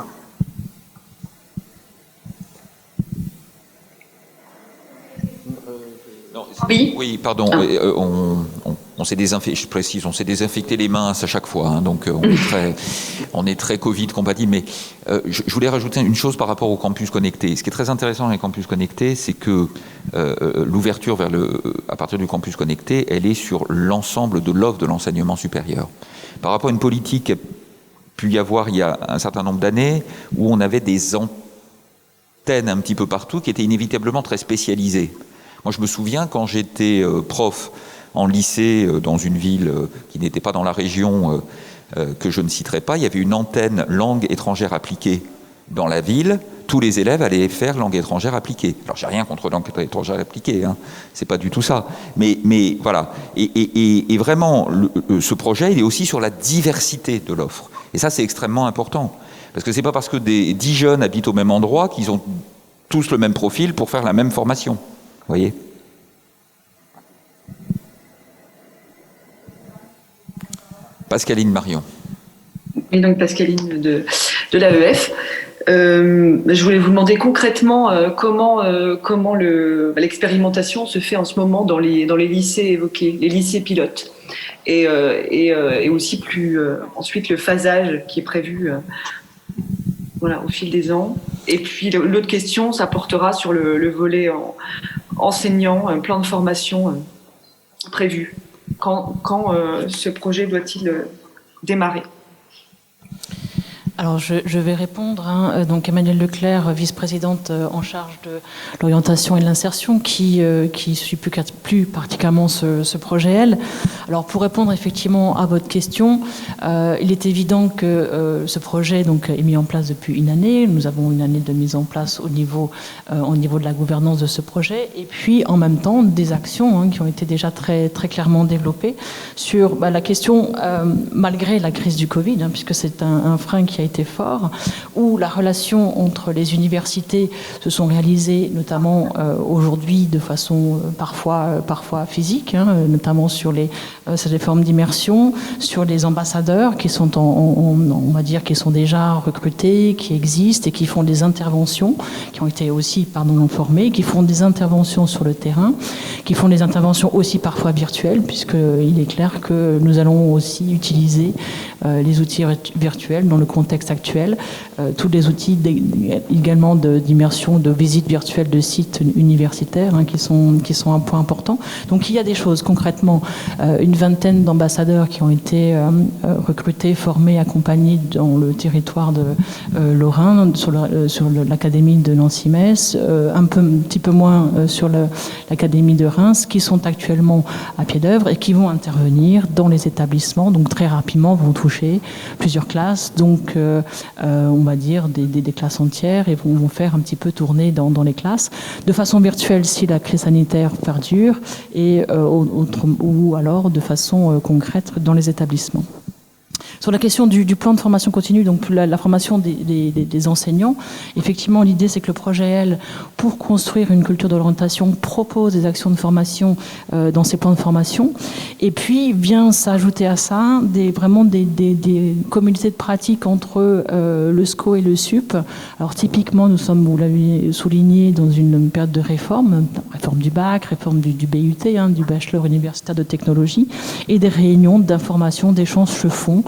Oui, pardon. On s'est désinfecté, je précise, on s'est désinfecté les mains à chaque fois, hein, donc on est très Covid compatible. Mais je voulais rajouter une chose par rapport au campus connecté. Ce qui est très intéressant dans les campus connectés, c'est que l'ouverture à partir du campus connecté, elle est sur l'ensemble de l'offre de l'enseignement supérieur. Par rapport à une politique qu'il a pu y avoir il y a un certain nombre d'années, où on avait des antennes un petit peu partout qui étaient inévitablement très spécialisées. Moi, je me souviens quand j'étais prof en lycée dans une ville qui n'était pas dans la région que je ne citerai pas, il y avait une antenne langue étrangère appliquée dans la ville, tous les élèves allaient faire langue étrangère appliquée. Alors j'ai rien contre langue étrangère appliquée, hein, c'est pas du tout ça. Mais voilà. Et vraiment, ce projet, il est aussi sur la diversité de l'offre. Et ça, c'est extrêmement important. Parce que c'est pas parce que 10 jeunes habitent au même endroit qu'ils ont tous le même profil pour faire la même formation. Vous voyez ? Pascaline Marion. Et donc Pascaline de l'AEF. Je voulais vous demander concrètement comment l'expérimentation se fait en ce moment dans les lycées évoqués, les lycées pilotes, et aussi ensuite le phasage qui est prévu au fil des ans. Et puis l'autre question, ça portera sur le volet enseignant, un plan de formation prévu. Quand ce projet doit-il démarrer ? Alors, je vais répondre. Donc, Emmanuelle Leclerc, vice-présidente en charge de l'orientation et de l'insertion, qui suit plus particulièrement ce projet, elle. Alors, pour répondre effectivement à votre question, il est évident que ce projet est mis en place depuis une année. Nous avons une année de mise en place au niveau de la gouvernance de ce projet. Et puis, en même temps, des actions qui ont été déjà très, très clairement développées sur la question, malgré la crise du Covid, puisque c'est un frein qui a été fort, où la relation entre les universités se sont réalisées, notamment aujourd'hui de façon parfois physique, notamment sur les formes d'immersion, sur les ambassadeurs qui sont on va dire qui sont déjà recrutés, qui existent et qui font des interventions, qui ont été aussi formés, qui font des interventions sur le terrain, qui font des interventions aussi parfois virtuelles, puisqu'il est clair que nous allons aussi utiliser les outils virtuels dans le contexte actuel, tous les outils également d'immersion, de visite virtuelle de sites universitaires qui sont un point important. Donc il y a des choses concrètement, une vingtaine d'ambassadeurs qui ont été recrutés, formés, accompagnés dans le territoire de Lorrain, sur l'académie de Nancy-Metz, un petit peu moins sur l'académie de Reims, qui sont actuellement à pied d'œuvre et qui vont intervenir dans les établissements, donc très rapidement vont toucher plusieurs classes, donc on va dire des classes entières, et vont faire un petit peu tourner dans les classes, de façon virtuelle si la crise sanitaire perdure, et ou alors de façon concrète dans les établissements. Sur la question du plan de formation continue, donc la formation des enseignants, effectivement, l'idée, c'est que le projet, pour construire une culture de l'orientation, propose des actions de formation dans ces plans de formation, et puis vient s'ajouter à ça des communautés de pratique entre le SCO et le SUP. Alors typiquement, nous sommes, vous l'avez souligné, dans une période de réforme du bac, réforme du BUT, du bachelor universitaire de technologie, et des réunions d'information, d'échanges se font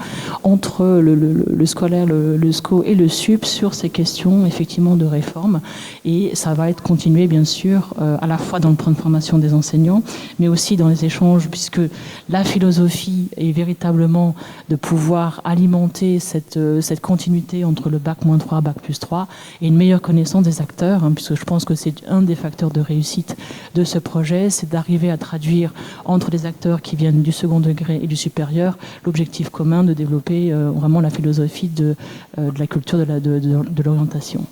entre le scolaire, le SCO et le SUP sur ces questions effectivement de réforme, et ça va être continué bien sûr à la fois dans le plan de formation des enseignants, mais aussi dans les échanges, puisque la philosophie est véritablement de pouvoir alimenter cette continuité entre le bac-3, bac+3, et une meilleure connaissance des acteurs, puisque je pense que c'est un des facteurs de réussite de ce projet, c'est d'arriver à traduire entre les acteurs qui viennent du second degré et du supérieur l'objectif commun de développer vraiment la philosophie de la culture de l'orientation.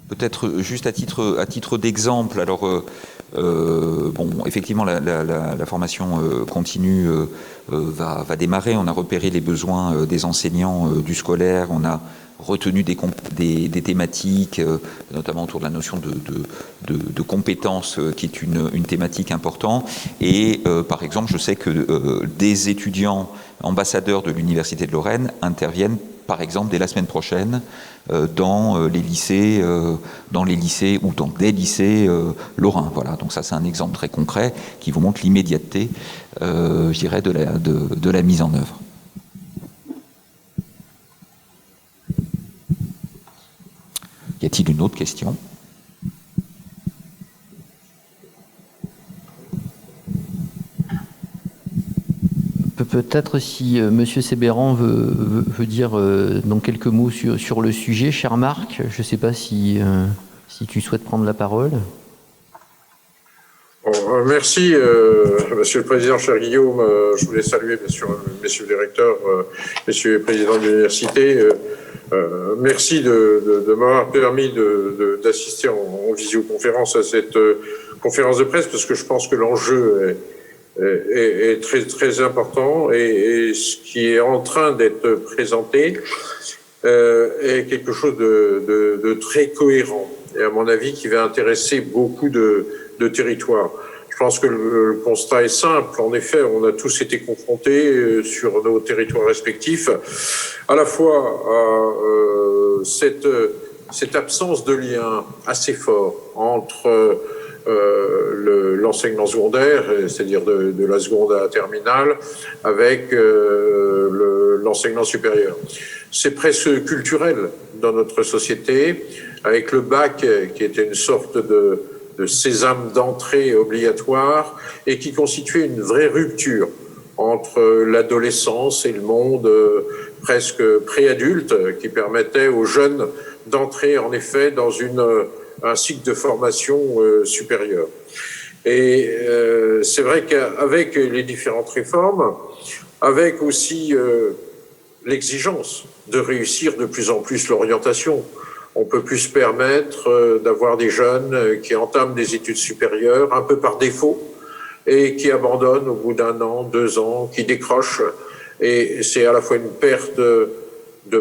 Peut-être juste à titre d'exemple, alors effectivement la formation continue va démarrer. On a repéré les besoins des enseignants du scolaire, on a retenu des thématiques, notamment autour de la notion de compétences, qui est une thématique importante. Et par exemple, je sais que des étudiants ambassadeurs de l'Université de Lorraine interviennent, par exemple, dès la semaine prochaine, dans les lycées ou dans des lycées lorrains. Voilà. Donc ça, c'est un exemple très concret qui vous montre l'immédiateté, je dirais, de la mise en œuvre. Y a-t-il une autre question ? Peut-être si M. Sébéran veut dire dans quelques mots sur le sujet. Cher Marc, je ne sais pas si tu souhaites prendre la parole. Merci, Monsieur le Président, cher Guillaume. Je voulais saluer, bien sûr, messieurs les recteurs, messieurs les présidents de l'université. Merci de m'avoir permis d'assister en visioconférence à cette conférence de presse, parce que je pense que l'enjeu est très, très important, et ce qui est en train d'être présenté est quelque chose de très cohérent, et à mon avis qui va intéresser beaucoup de territoires. Je pense que le constat est simple. En effet, on a tous été confrontés sur nos territoires respectifs à la fois à cette absence de lien assez fort entre l'enseignement secondaire, c'est-à-dire de la seconde à la terminale, avec l'enseignement supérieur. C'est presque culturel dans notre société, avec le bac qui était une sorte de sésame d'entrée obligatoire et qui constituait une vraie rupture entre l'adolescence et le monde presque préadulte, qui permettait aux jeunes d'entrer en effet dans un cycle de formation supérieure. Et c'est vrai qu'avec les différentes réformes, avec aussi l'exigence de réussir de plus en plus l'orientation, on peut plus se permettre d'avoir des jeunes qui entament des études supérieures un peu par défaut et qui abandonnent au bout d'1 an, 2 ans, qui décrochent. Et c'est à la fois une perte de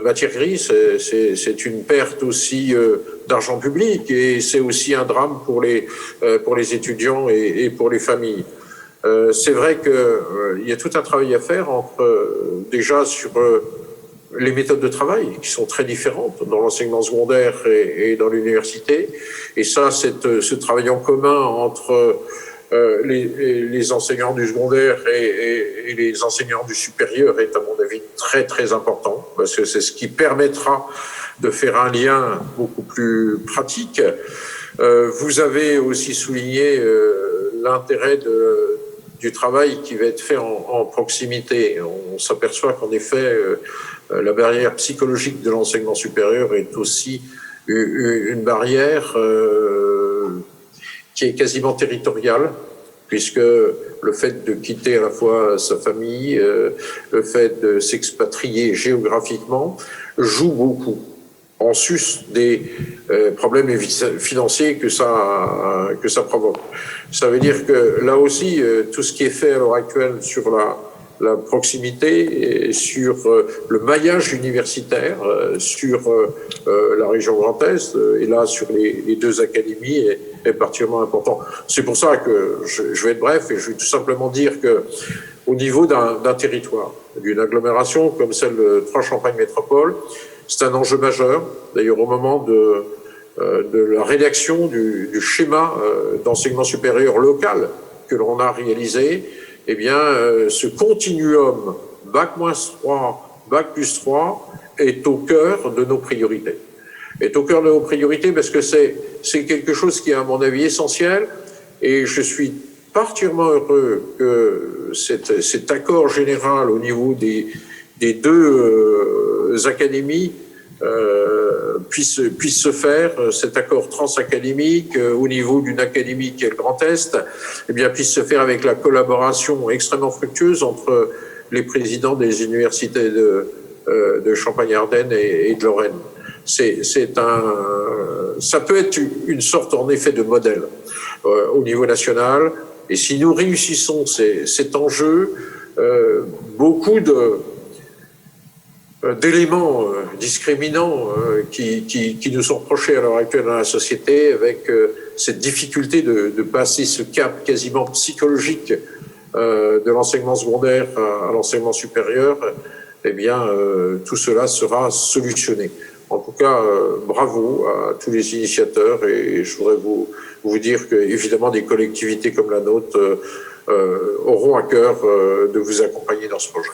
matière grise, c'est une perte aussi d'argent public, et c'est aussi un drame pour les étudiants et pour les familles. C'est vrai qu'il y a tout un travail à faire déjà sur les méthodes de travail qui sont très différentes dans l'enseignement secondaire et dans l'université. Et ça, ce travail en commun entre les enseignants du secondaire et les enseignants du supérieur est, à mon avis, très très important, parce que c'est ce qui permettra de faire un lien beaucoup plus pratique. Vous avez aussi souligné l'intérêt du travail qui va être fait en proximité. On s'aperçoit qu'en effet, la barrière psychologique de l'enseignement supérieur est aussi une barrière qui est quasiment territoriale, puisque le fait de quitter à la fois sa famille, le fait de s'expatrier géographiquement, joue beaucoup, en sus des problèmes financiers que ça provoque. Ça veut dire que là aussi, tout ce qui est fait à l'heure actuelle sur la proximité, et sur le maillage universitaire, sur la région Grand Est, et là sur les 2 académies, est particulièrement important. C'est pour ça que je vais être bref, et je vais tout simplement dire que au niveau d'un territoire, d'une agglomération comme celle de Troyes-Champagne Métropole, c'est un enjeu majeur. D'ailleurs, au moment de la rédaction du schéma d'enseignement supérieur local que l'on a réalisé, eh bien, ce continuum Bac-3, Bac+3 est au cœur de nos priorités. Est au cœur de nos priorités parce que c'est quelque chose qui est, à mon avis, essentiel, et je suis particulièrement heureux que cet accord général au niveau des 2 académies puisse se faire, cet accord transacadémique au niveau d'une académie qui est le Grand Est, eh bien, puisse se faire avec la collaboration extrêmement fructueuse entre les présidents des universités de Champagne-Ardenne et de Lorraine. Ça peut être une sorte, en effet, de modèle au niveau national. Et si nous réussissons cet enjeu, beaucoup d'éléments discriminants qui nous sont reprochés à l'heure actuelle dans la société, avec cette difficulté de passer ce cap quasiment psychologique de l'enseignement secondaire à l'enseignement supérieur, eh bien, tout cela sera solutionné. En tout cas, bravo à tous les initiateurs, et je voudrais vous dire que, évidemment, des collectivités comme la nôtre auront à cœur de vous accompagner dans ce projet.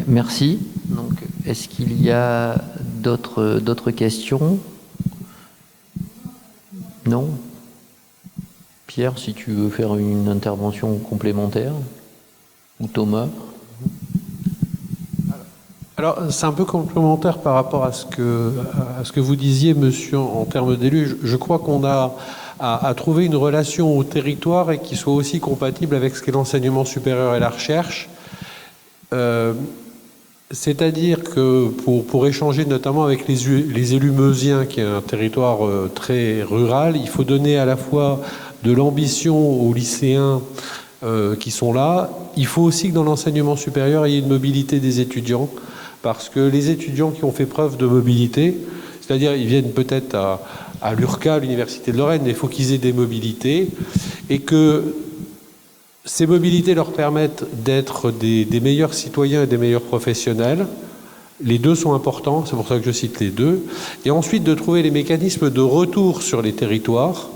Merci. Donc, est-ce qu'il y a d'autres questions? Non? Pierre, si tu veux faire une intervention complémentaire, ou Thomas? Alors, c'est un peu complémentaire par rapport à ce que vous disiez, monsieur, en termes d'élus. Je crois qu'on a à trouver une relation au territoire et qui soit aussi compatible avec ce qu'est l'enseignement supérieur et la recherche. C'est-à-dire que pour échanger notamment avec les élus meusiens, qui est un territoire très rural, il faut donner à la fois de l'ambition aux lycéens qui sont là. Il faut aussi que dans l'enseignement supérieur, il y ait une mobilité des étudiants, parce que les étudiants qui ont fait preuve de mobilité, c'est-à-dire ils viennent peut-être à l'URCA, l'Université de Lorraine, mais il faut qu'ils aient des mobilités, et que ces mobilités leur permettent d'être des meilleurs citoyens et des meilleurs professionnels. Les deux sont importants, c'est pour ça que je cite les deux. Et ensuite de trouver les mécanismes de retour sur les territoires,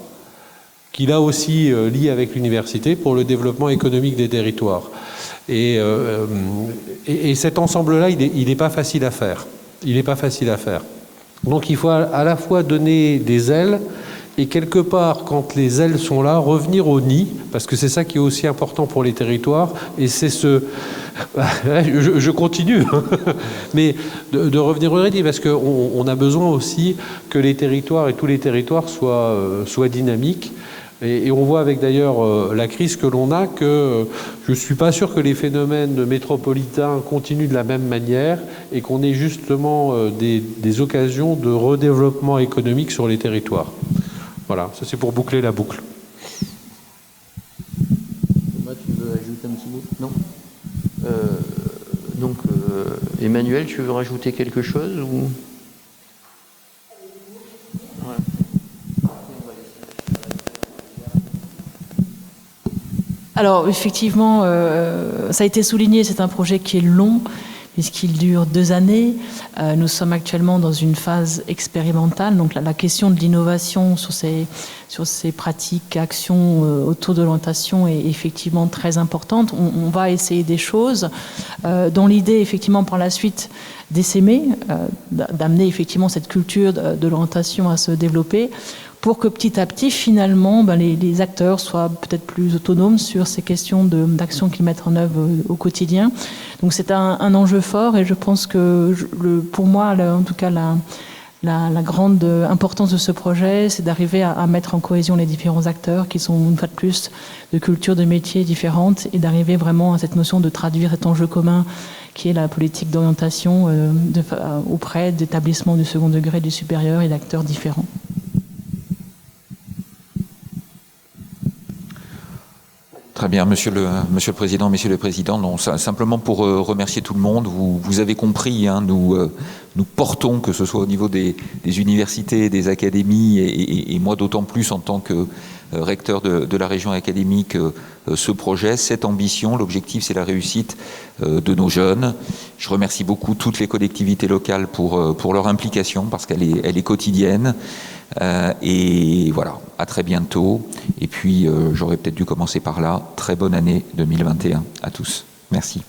qui là aussi lient avec l'université pour le développement économique des territoires. Et cet ensemble-là, il n'est pas facile à faire. Il n'est pas facile à faire. Donc il faut à la fois donner des ailes et quelque part, quand les ailes sont là, revenir au nid, parce que c'est ça qui est aussi important pour les territoires, et c'est je continue, mais de revenir au nid, parce qu'on a besoin aussi que les territoires et tous les territoires soient dynamiques. Et on voit avec d'ailleurs la crise que l'on a que je ne suis pas sûr que les phénomènes métropolitains continuent de la même manière et qu'on ait justement des occasions de redéveloppement économique sur les territoires. Voilà, ça c'est pour boucler la boucle. Thomas, tu veux ajouter un petit mot? Non. Donc, Emmanuel, tu veux rajouter quelque chose ou... Alors effectivement, ça a été souligné, c'est un projet qui est long, puisqu'il dure 2 années. Nous sommes actuellement dans une phase expérimentale, donc la question de l'innovation sur ces pratiques, actions autour de l'orientation est effectivement très importante. On va essayer des choses, dont l'idée effectivement par la suite d'essaimer, d'amener effectivement cette culture de l'orientation à se développer, pour que petit à petit, finalement, les acteurs soient peut-être plus autonomes sur ces questions d'action qu'ils mettent en œuvre au quotidien. Donc c'est un enjeu fort, et je pense que, pour moi, en tout cas, la grande importance de ce projet, c'est d'arriver à mettre en cohésion les différents acteurs qui sont, une fois de plus, de cultures, de métiers différentes, et d'arriver vraiment à cette notion de traduire cet enjeu commun qui est la politique d'orientation auprès d'établissements du second degré, du supérieur et d'acteurs différents. Très bien, Monsieur le Président, Messieurs les Présidents. Non, simplement pour remercier tout le monde. Vous avez compris, hein, nous portons, que ce soit au niveau des universités, des académies, et moi d'autant plus en tant que recteur de la région académique, ce projet, cette ambition. L'objectif, c'est la réussite de nos jeunes. Je remercie beaucoup toutes les collectivités locales pour leur implication, parce qu'elle est quotidienne. Et voilà, à très bientôt. Et puis, j'aurais peut-être dû commencer par là. Très bonne année 2021 à tous. Merci.